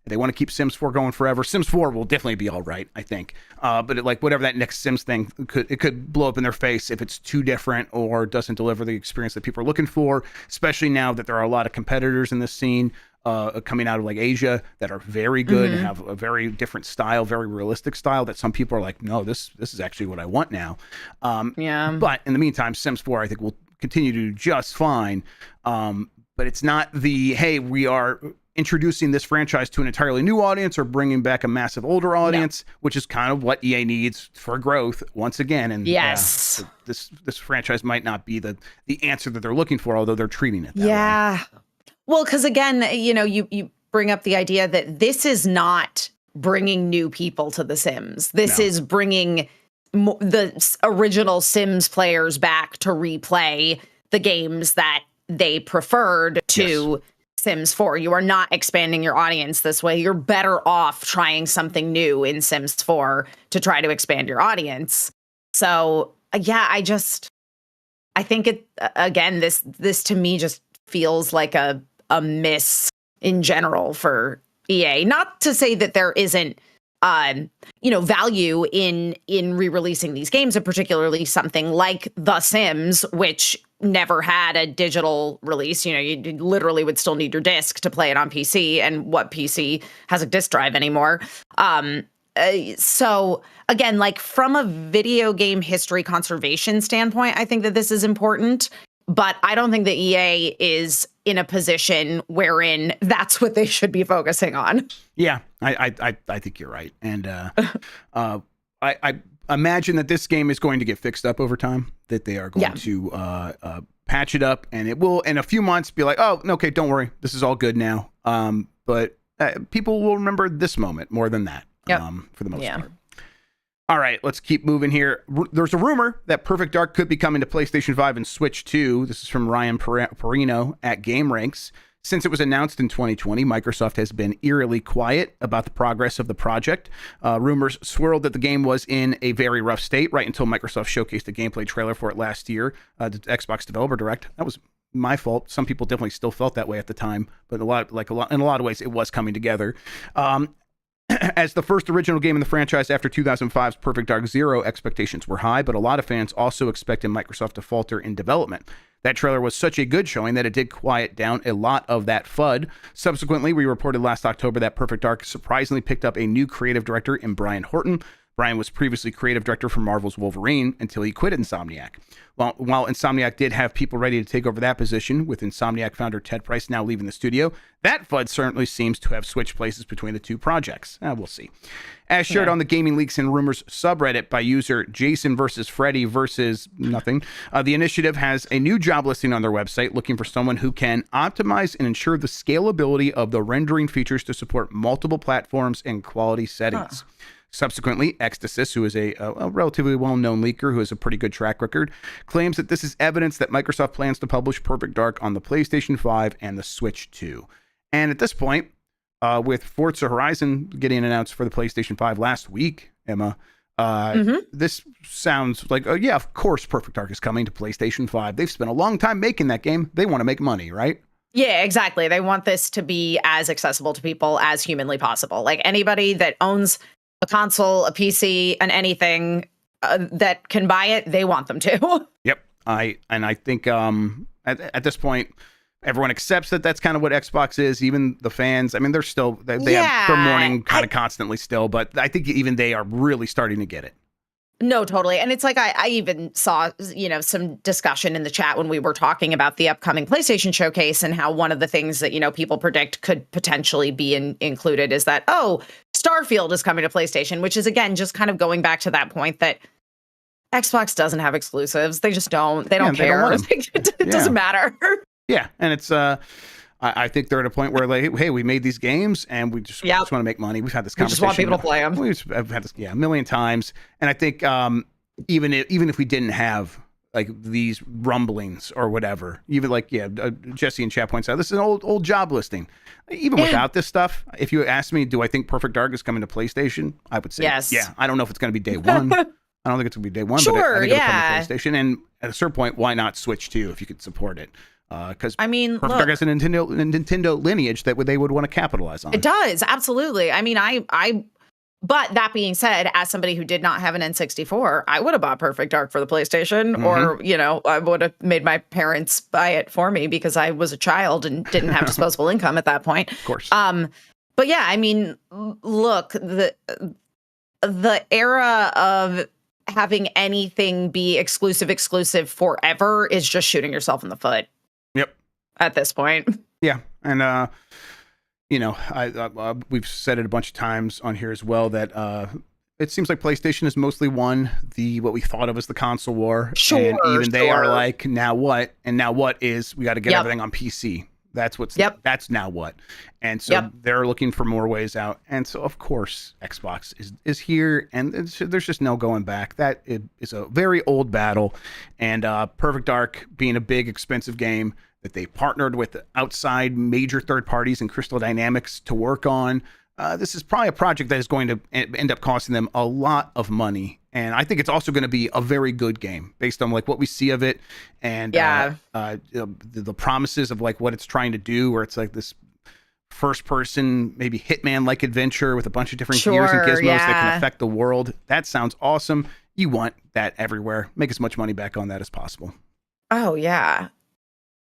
They want to keep Sims 4 going forever. Sims 4 will definitely be all right, I think. But whatever that next Sims thing could blow up in their face if it's too different or doesn't deliver the experience that people are looking for. Especially now that there are a lot of competitors in this scene coming out of like Asia that are very good and have a very different style, very realistic style that some people are like, no, this is actually what I want now. But in the meantime, Sims 4 I think will continue to do just fine. But it's not hey, we are introducing this franchise to an entirely new audience or bringing back a massive older audience, which is kind of what EA needs for growth once again. And yes, this franchise might not be the answer that they're looking for, although they're treating it that way. Well, because again, you bring up the idea that this is not bringing new people to The Sims. This is bringing the original Sims players back to replay the games that they preferred to Sims 4. You are not expanding your audience this way. You're better off trying something new in Sims 4 to try to expand your audience. So, yeah, I think it, again, this to me just feels like a miss in general for EA. Not to say that there isn't value in re-releasing these games, and particularly something like The Sims, which never had a digital release. You literally would still need your disc to play it on PC, and what PC has a disc drive anymore? So again, like from a video game history conservation standpoint, I think that this is important, but I don't think that EA is in a position wherein that's what they should be focusing on. Yeah, I think you're right. And I imagine that this game is going to get fixed up over time, that they are going to patch it up, and it will in a few months be like, oh, okay, don't worry, this is all good now. But people will remember this moment more than that, for the most part. All right, let's keep moving here. There's a rumor that Perfect Dark could be coming to PlayStation 5 and Switch 2. This is from Ryan Perino at GameRanks. Since it was announced in 2020, Microsoft has been eerily quiet about the progress of the project. Rumors swirled that the game was in a very rough state right until Microsoft showcased a gameplay trailer for it last year, the Xbox Developer Direct. That was my fault. Some people definitely still felt that way at the time, but in a lot of ways, it was coming together. As the first original game in the franchise after 2005's Perfect Dark Zero, expectations were high, but a lot of fans also expected Microsoft to falter in development. That trailer was such a good showing that it did quiet down a lot of that FUD. Subsequently, we reported last October that Perfect Dark surprisingly picked up a new creative director in Brian Horton. Brian was previously creative director for Marvel's Wolverine until he quit Insomniac. While Insomniac did have people ready to take over that position, with Insomniac founder Ted Price now leaving the studio, that FUD certainly seems to have switched places between the two projects. We'll see. As shared on the Gaming Leaks and Rumors subreddit by user Jason versus Freddy versus nothing, the initiative has a new job listing on their website looking for someone who can optimize and ensure the scalability of the rendering features to support multiple platforms and quality settings. Subsequently, Ecstasis, who is a relatively well-known leaker who has a pretty good track record, claims that this is evidence that Microsoft plans to publish Perfect Dark on the PlayStation 5 and the Switch 2. And at this point, with Forza Horizon getting announced for the PlayStation 5 last week, Emma, this sounds like, yeah, of course Perfect Dark is coming to PlayStation 5. They've spent a long time making that game. They want to make money, right? Yeah, exactly. They want this to be as accessible to people as humanly possible. Like anybody that owns a console, a PC, and anything that can buy it, they want them to. Yep. I think at this point, everyone accepts that that's kind of what Xbox is. Even the fans. I mean, they're still they have their mourning kind of constantly still, but I think even they are really starting to get it. No, totally. And it's like I even saw, some discussion in the chat when we were talking about the upcoming PlayStation showcase and how one of the things that, people predict could potentially be included is that, Starfield is coming to PlayStation, which is, again, just kind of going back to that point that Xbox doesn't have exclusives. They just don't. They don't care. It doesn't matter. Yeah. And it's I think they're at a point where, like, hey, we made these games and we just want to make money. We've had this conversation. We just want people to play them. We've had this, a million times. And I think even if we didn't have like these rumblings or whatever, even like, Jesse in chat points out, this is an old job listing. Even without this stuff, if you ask me, do I think Perfect Dark is coming to PlayStation? I would say yes. Yeah. I don't know if it's going to be day one. I don't think it's going to be day one, but I think it'll come to PlayStation. And at a certain point, why not Switch 2 if you could support it? Because Perfect Dark has a Nintendo lineage that they would want to capitalize on. It does, absolutely. I mean, but that being said, as somebody who did not have an N64, I would have bought Perfect Dark for the PlayStation, or I would have made my parents buy it for me because I was a child and didn't have disposable income at that point. Of course. But yeah, I mean, look, the era of having anything be exclusive forever is just shooting yourself in the foot. Yep. At this point. Yeah. And, we've said it a bunch of times on here as well that it seems like PlayStation has mostly won what we thought of as the console war. Sure. And even they are like, now what? And now what is we got to get everything on PC. That's now what. And so they're looking for more ways out. And so, of course, Xbox is here, and there's just no going back. That is a very old battle. And Perfect Dark being a big, expensive game that they partnered with outside major third parties and Crystal Dynamics to work on. This is probably a project that is going to end up costing them a lot of money. And I think it's also going to be a very good game based on like what we see of it and the promises of like what it's trying to do, where it's like this first person, maybe Hitman-like adventure with a bunch of different gears and gizmos that can affect the world. That sounds awesome. You want that everywhere. Make as much money back on that as possible. Oh, yeah.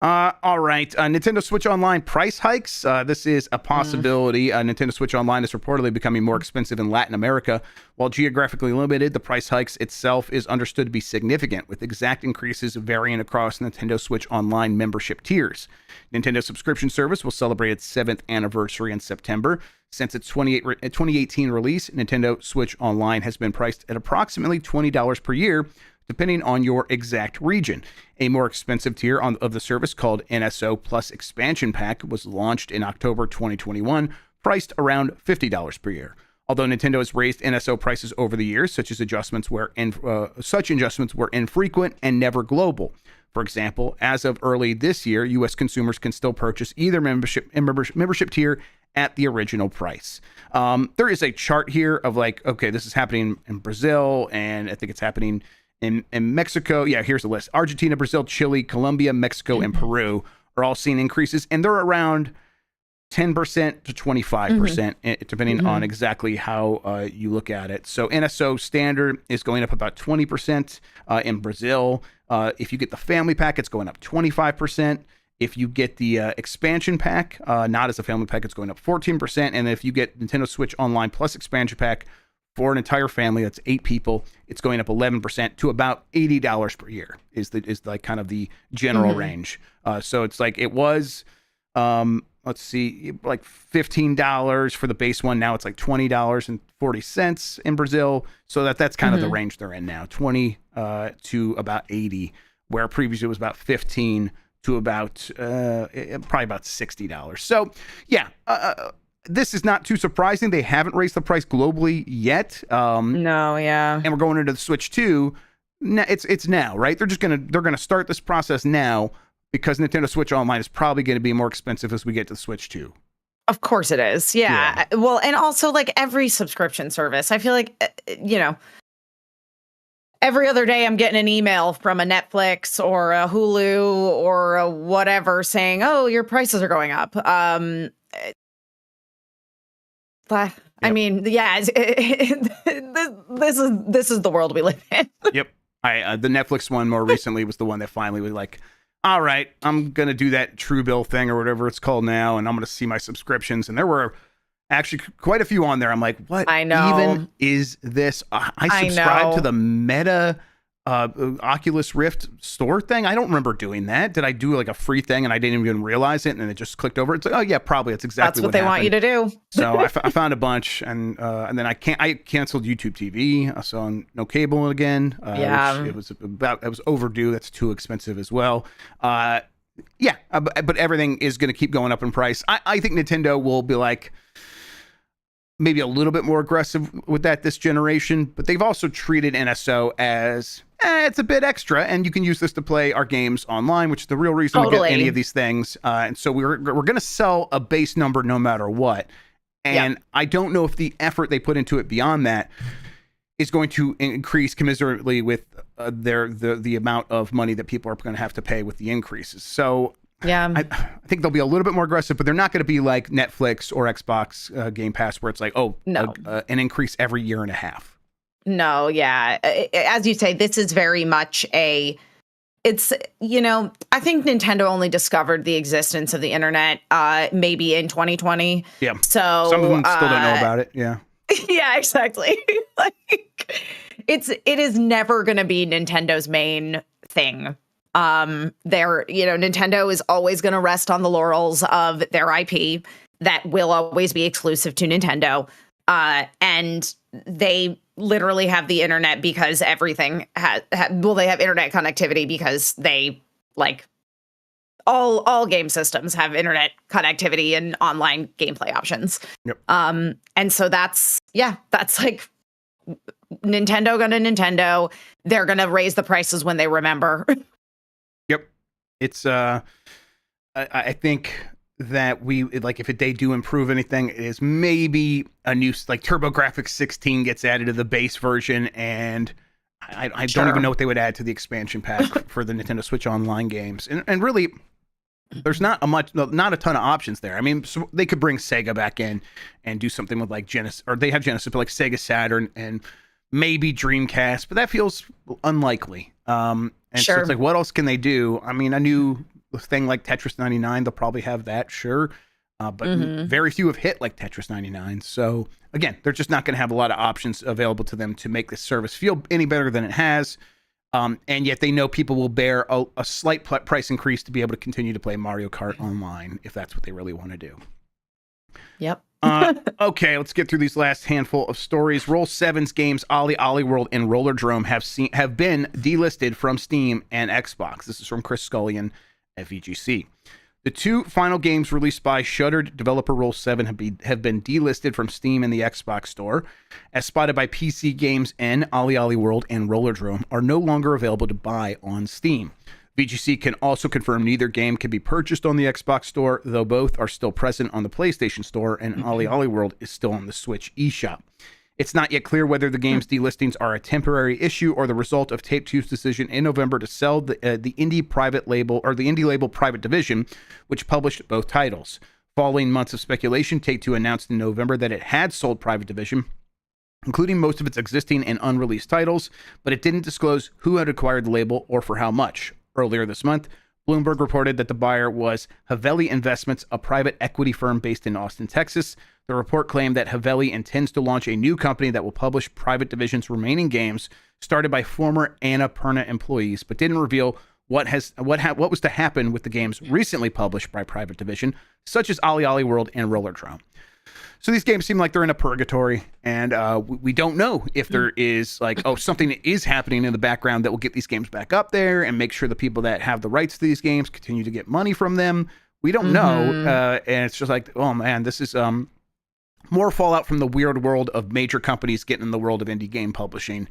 All right. Nintendo Switch Online price hikes. This is a possibility. Nintendo Switch Online is reportedly becoming more expensive in Latin America. While geographically limited, the price hikes itself is understood to be significant, with exact increases varying across Nintendo Switch Online membership tiers. Nintendo subscription service will celebrate its 7th anniversary in September. Since its 2018 release, Nintendo Switch Online has been priced at approximately $20 per year, depending on your exact region. A more expensive tier of the service called NSO Plus Expansion Pack was launched in October 2021, priced around $50 per year. Although Nintendo has raised NSO prices over the years, such adjustments were infrequent and never global. For example, as of early this year, U.S. consumers can still purchase either membership tier at the original price. There is a chart here of like, okay, this is happening in Brazil, and I think it's happening in Mexico. Yeah, here's the list. Argentina, Brazil, Chile, Colombia, Mexico, and Peru are all seeing increases, and they're around 10% to 25%, depending on exactly how you look at it. So NSO standard is going up about 20% in Brazil. If you get the family pack, it's going up 25%. If you get the expansion pack, not as a family pack, it's going up 14%. And if you get Nintendo Switch Online Plus expansion pack, for an entire family, that's 8 people, it's going up 11% to about $80 per year is like kind of the general range. So it's like it was, let's see, like $15 for the base one. Now it's like $20.40 in Brazil. So that's kind of the range they're in now, 20 to about 80, where previously it was about 15 to about probably about $60. So yeah. This is not too surprising. They haven't raised the price globally yet. No, yeah. And we're going into the Switch 2. It's now, right? They're gonna start this process now because Nintendo Switch Online is probably going to be more expensive as we get to the Switch 2. Of course it is. Yeah. Well, and also like every subscription service, I feel like, every other day I'm getting an email from a Netflix or a Hulu or a whatever saying, "Oh, your prices are going up." I mean, yeah, this is the world we live in. Yep. The Netflix one more recently was the one that finally was like, all right, I'm going to do that True Bill thing or whatever it's called now, and I'm going to see my subscriptions. And there were actually quite a few on there. I'm like, what even is this? I subscribed to the Meta Oculus Rift store thing. I don't remember doing that. Did I do like a free thing and I didn't even realize it, and it just clicked over? It's like, oh yeah, probably that's exactly what they want you to do. So I found a bunch, and then I canceled YouTube TV, so no cable again. Which it was overdue. That's too expensive as well. But everything is going to keep going up in price. I think Nintendo will be like maybe a little bit more aggressive with that this generation, but they've also treated NSO as it's a bit extra, and you can use this to play our games online, which is the real reason we get any of these things. And so we're going to sell a base number no matter what. And I don't know if the effort they put into it beyond that is going to increase commensurately with the amount of money that people are going to have to pay with the increases. So yeah, I think they'll be a little bit more aggressive, but they're not going to be like Netflix or Xbox Game Pass, where it's like, an increase every year and a half. No, yeah. As you say, this is very much I think Nintendo only discovered the existence of the internet maybe in 2020. Yeah. So some of them still don't know about it. Yeah. Yeah, exactly. It is never going to be Nintendo's main thing. Nintendo is always going to rest on the laurels of their IP that will always be exclusive to Nintendo. And they literally have the internet because everything they have internet connectivity because they all game systems have internet connectivity and online gameplay options. Yep. And so that's like Nintendo going to Nintendo. They're going to raise the prices when they remember. Yep. It's I think that if they do improve anything, it is maybe a new like TurboGrafx 16 gets added to the base version, and I don't even know what they would add to the expansion pack for the Nintendo Switch Online games. And really, there's not a ton of options there. I mean, so they could bring Sega back in and do something with like Genesis, or they have Genesis, but like Sega Saturn and maybe Dreamcast, but that feels unlikely. And so it's like, what else can they do? I mean, a new thing like Tetris 99, they'll probably have that, sure. But very few have hit like Tetris 99. So again, they're just not going to have a lot of options available to them to make this service feel any better than it has. And yet they know people will bear a slight price increase to be able to continue to play Mario Kart online if that's what they really want to do. Yep. Okay, let's get through these last handful of stories. Roll7's games OlliOlli World and Rollerdrome have been delisted from Steam and Xbox. This is from Chris Scullion at VGC. The two final games released by shuttered developer Roll7 have been delisted from Steam and the Xbox Store, as spotted by PC Games and OlliOlli World and Rollerdrome are no longer available to buy on Steam. VGC can also confirm neither game can be purchased on the Xbox Store, though both are still present on the PlayStation Store, and OlliOlli World is still on the Switch eShop. It's not yet clear whether the game's delistings are a temporary issue or the result of Take-Two's decision in November to sell the indie label Private Division, which published both titles. Following months of speculation, Take-Two announced in November that it had sold Private Division, including most of its existing and unreleased titles, but it didn't disclose who had acquired the label or for how much. Earlier this month, Bloomberg reported that the buyer was Haveli Investments, a private equity firm based in Austin, Texas. The report claimed that Haveli intends to launch a new company that will publish Private Division's remaining games, started by former Annapurna employees, but didn't reveal what was to happen with the games recently published by Private Division, such as OlliOlli World and Rollerdrome. So these games seem like they're in a purgatory, and we don't know if there is something is happening in the background that will get these games back up there and make sure the people that have the rights to these games continue to get money from them. We don't know, and it's just like, oh man, this is more fallout from the weird world of major companies getting in the world of indie game publishing,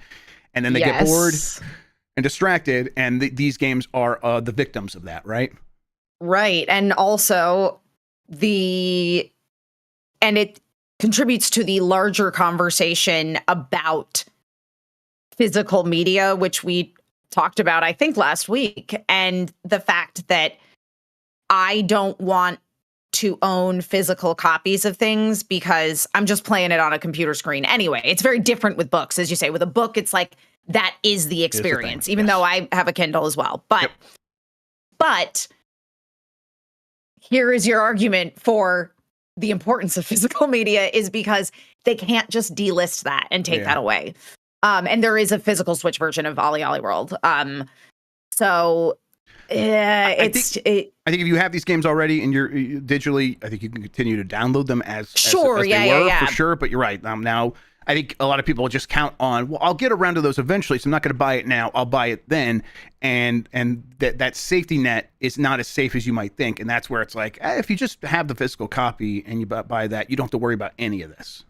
and then they get bored and distracted, and these games are the victims of that, right? Right, and also and it contributes to the larger conversation about physical media, which we talked about, I think, last week, and the fact that I don't want to own physical copies of things because I'm just playing it on a computer screen anyway. It's very different with books. As you say, with a book, it's like that is the experience, even though I have a Kindle as well. But here is your argument for the importance of physical media is because they can't just delist that and take that away. And there is a physical Switch version of OlliOlli World. So I think if you have these games already and you're digitally, I think you can continue to download them as they were for sure. But you're right. Now, I think a lot of people just count on, well, I'll get around to those eventually, so I'm not going to buy it now. I'll buy it then. And that safety net is not as safe as you might think. And that's where it's like, if you just have the physical copy and you buy that, you don't have to worry about any of this.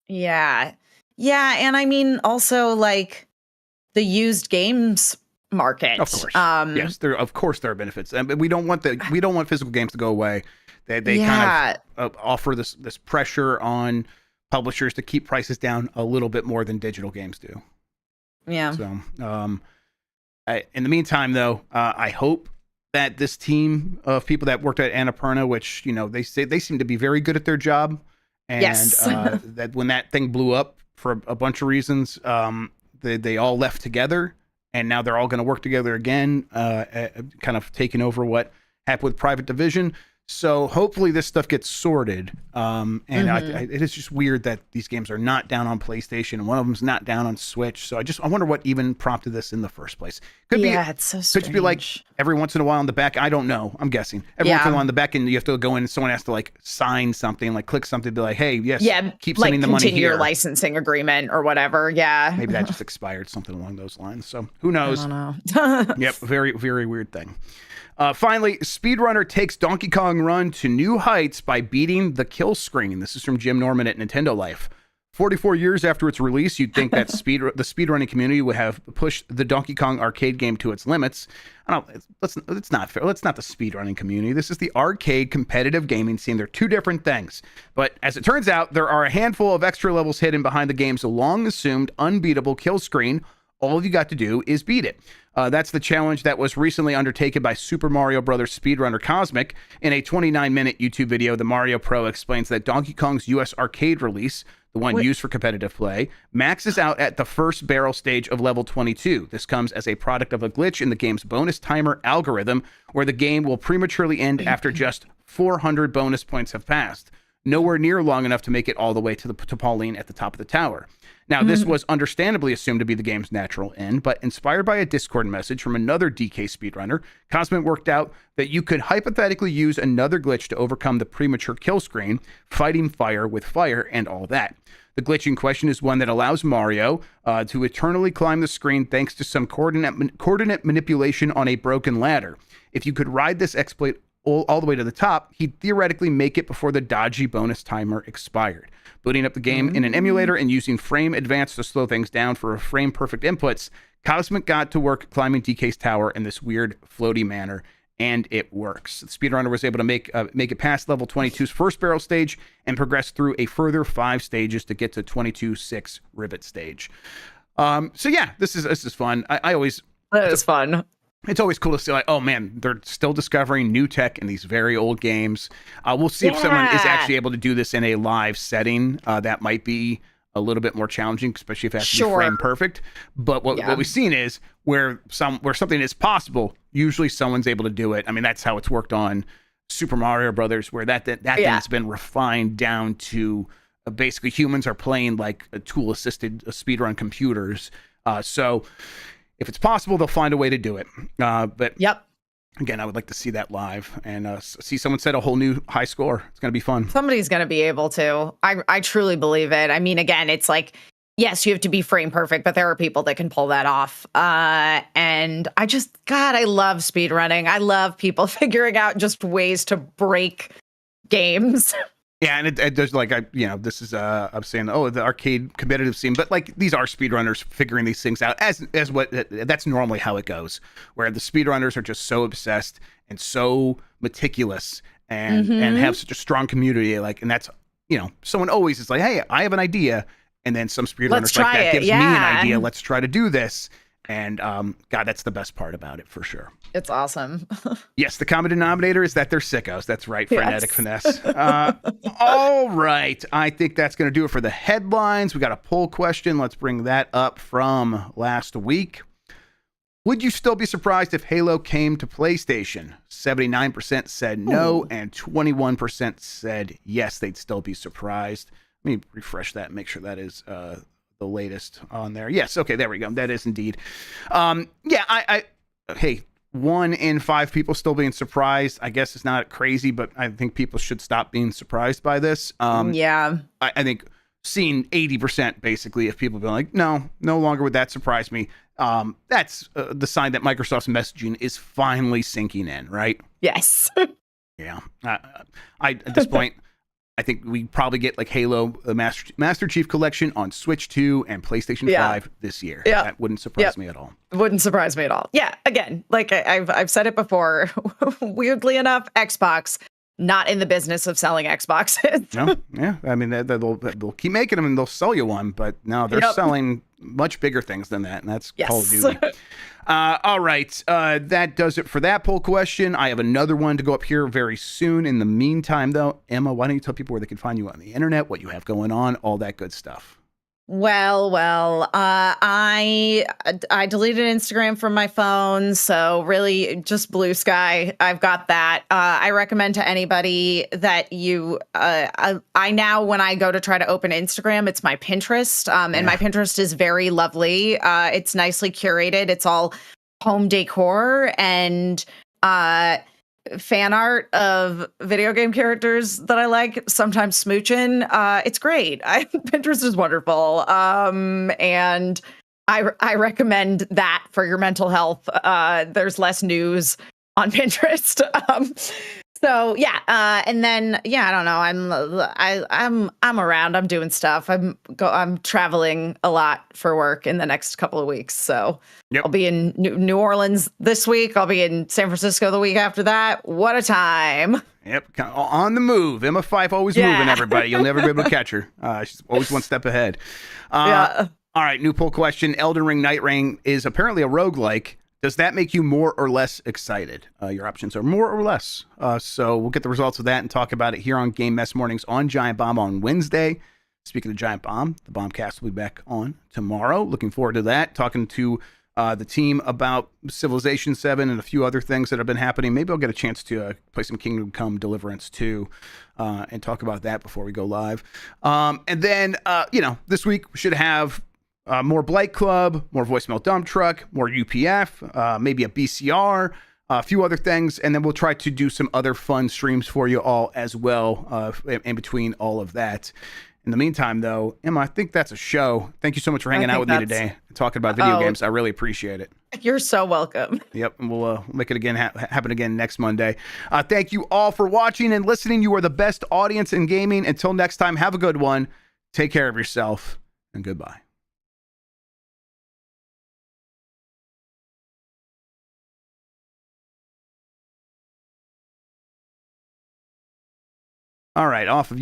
Yeah. Yeah. And I mean, also like the used games market. Of course. Yes, there are benefits. And we don't want physical games to go away. They kind of offer this pressure on publishers to keep prices down a little bit more than digital games do. Yeah. So, in the meantime, though, I hope that this team of people that worked at Annapurna, which they say they seem to be very good at their job, and that when that thing blew up for a bunch of reasons, they all left together, and now they're all going to work together again, kind of taking over what happened with Private Division. So hopefully this stuff gets sorted. It is just weird that these games are not down on PlayStation and one of them's not down on Switch. So I wonder what even prompted this in the first place. It's so strange. Could be like every once in a while on the back. I don't know. I'm guessing every once in a while on the back end, you have to go in and someone has to like sign something, like click something, be like, hey, yes, keep sending the money here. Continue your licensing agreement or whatever. Yeah. Maybe that just expired, something along those lines. So who knows? I don't know. Yep. Very, very weird thing. Finally, Speedrunner takes Donkey Kong Run to new heights by beating the kill screen. This is from Jim Norman at Nintendo Life. 44 years after its release, you'd think that the speedrunning community would have pushed the Donkey Kong arcade game to its limits. It's not fair. It's not the speedrunning community. This is the arcade competitive gaming scene. They're two different things. But as it turns out, there are a handful of extra levels hidden behind the game's long-assumed unbeatable kill screen. All you got to do is beat it. That's the challenge that was recently undertaken by Super Mario Bros. Speedrunner Cosmic. In a 29-minute YouTube video, the Mario Pro explains that Donkey Kong's US arcade release, the one used for competitive play, maxes out at the first barrel stage of level 22. This comes as a product of a glitch in the game's bonus timer algorithm, where the game will prematurely end after just 400 bonus points have passed. Nowhere near long enough to make it all the way to Pauline at the top of the tower. Now, this was understandably assumed to be the game's natural end, but inspired by a Discord message from another DK speedrunner, Cosmic worked out that you could hypothetically use another glitch to overcome the premature kill screen, fighting fire with fire, and all that. The glitch in question is one that allows Mario to eternally climb the screen thanks to some coordinate manipulation on a broken ladder. If you could ride this exploit all the way to the top, he'd theoretically make it before the dodgy bonus timer expired. Booting up the game in an emulator and using Frame Advance to slow things down for frame perfect inputs, Cosmic got to work climbing DK's tower in this weird floaty manner, and it works. The speedrunner was able to make it past level 22's first barrel stage and progress through a further 5 stages to get to 22-6 rivet stage. So yeah, this is fun. I always... That is fun. It's always cool to see, like, oh man, they're still discovering new tech in these very old games. We'll see if someone is actually able to do this in a live setting. That might be a little bit more challenging, especially if it has to be frame perfect. But what we've seen is where something is possible, usually someone's able to do it. I mean, that's how it's worked on Super Mario Brothers, where that thing's been refined down to basically humans are playing like tool-assisted speedrun computers. So if it's possible, they'll find a way to do it. But again, I would like to see that live and see someone set a whole new high score. It's going to be fun. Somebody's going to be able to. I truly believe it. I mean, again, it's like, yes, you have to be frame perfect, but there are people that can pull that off. And I love speedrunning. I love people figuring out just ways to break games. Yeah, and it does, like, this is, I'm saying, the arcade competitive scene, but, like, these are speedrunners figuring these things out, that's normally how it goes, where the speedrunners are just so obsessed and so meticulous and have such a strong community, like, and that's, someone always is like, hey, I have an idea, and then some speedrunners like that gives me an idea, let's try to do this. And God, that's the best part about it for sure. It's awesome. Yes, the common denominator is that they're sickos. That's right, Frenetic Finesse. All right. I think that's going to do it for the headlines. We got a poll question. Let's bring that up from last week. Would you still be surprised if Halo came to PlayStation? 79% said no, and 21% said yes, they'd still be surprised. Let me refresh that and make sure that is the latest on there. Yes. Okay. There we go. That is indeed. Hey, 1 in 5 people still being surprised. I guess it's not crazy, but I think people should stop being surprised by this. I think seeing 80% basically of people being like, no longer would that surprise me. That's the sign that Microsoft's messaging is finally sinking in, right? Yes. Yeah. At this point, I think we probably get like Halo, the Master Chief Collection on Switch 2 and PlayStation 5 this year. Yeah. That wouldn't surprise me at all. Wouldn't surprise me at all. Yeah. Again, like I've said it before, weirdly enough, Xbox, not in the business of selling Xboxes. No. Yeah. I mean, they'll keep making them and they'll sell you one, but no, they're selling much bigger things than that. And that's Call of Duty. All right. That does it for that poll question. I have another one to go up here very soon. In the meantime, though, Emma, why don't you tell people where they can find you on the internet, what you have going on, all that good stuff? Well, I deleted Instagram from my phone, so really just Blue Sky. I've got that. I recommend to anybody that I now, when I go to try to open Instagram, it's my Pinterest, and my Pinterest is very lovely. It's nicely curated. It's all home decor and fan art of video game characters that I like, sometimes smooching. It's great. Pinterest is wonderful. And I recommend that for your mental health. There's less news on Pinterest. So yeah, and then yeah, I don't know. I'm around. I'm doing stuff. I'm traveling a lot for work in the next couple of weeks. So Yep. I'll be in New Orleans this week. I'll be in San Francisco the week after that. What a time! Yep, on the move. Emma Fyffe always moving, everybody. You'll never be able to catch her. She's always one step ahead. Yeah. All right, new poll question. Elden Ring Night Rain is apparently a roguelike. Does that make you more or less excited? Your options are more or less. So we'll get the results of that and talk about it here on Game Mess Mornings on Giant Bomb on Wednesday. Speaking of Giant Bomb, the Bombcast will be back on tomorrow. Looking forward to that. Talking to the team about Civilization 7 and a few other things that have been happening. Maybe I'll get a chance to play some Kingdom Come Deliverance II and talk about that before we go live. And then, this week we should have more Blight Club, more Voicemail Dump Truck, more UPF, maybe a BCR, a few other things. And then we'll try to do some other fun streams for you all as well in between all of that. In the meantime, though, Emma, I think that's a show. Thank you so much for hanging out with me today and talking about video games. I really appreciate it. You're so welcome. Yep, and we'll make it again happen again next Monday. Thank you all for watching and listening. You are the best audience in gaming. Until next time, have a good one. Take care of yourself, and goodbye. All right, off of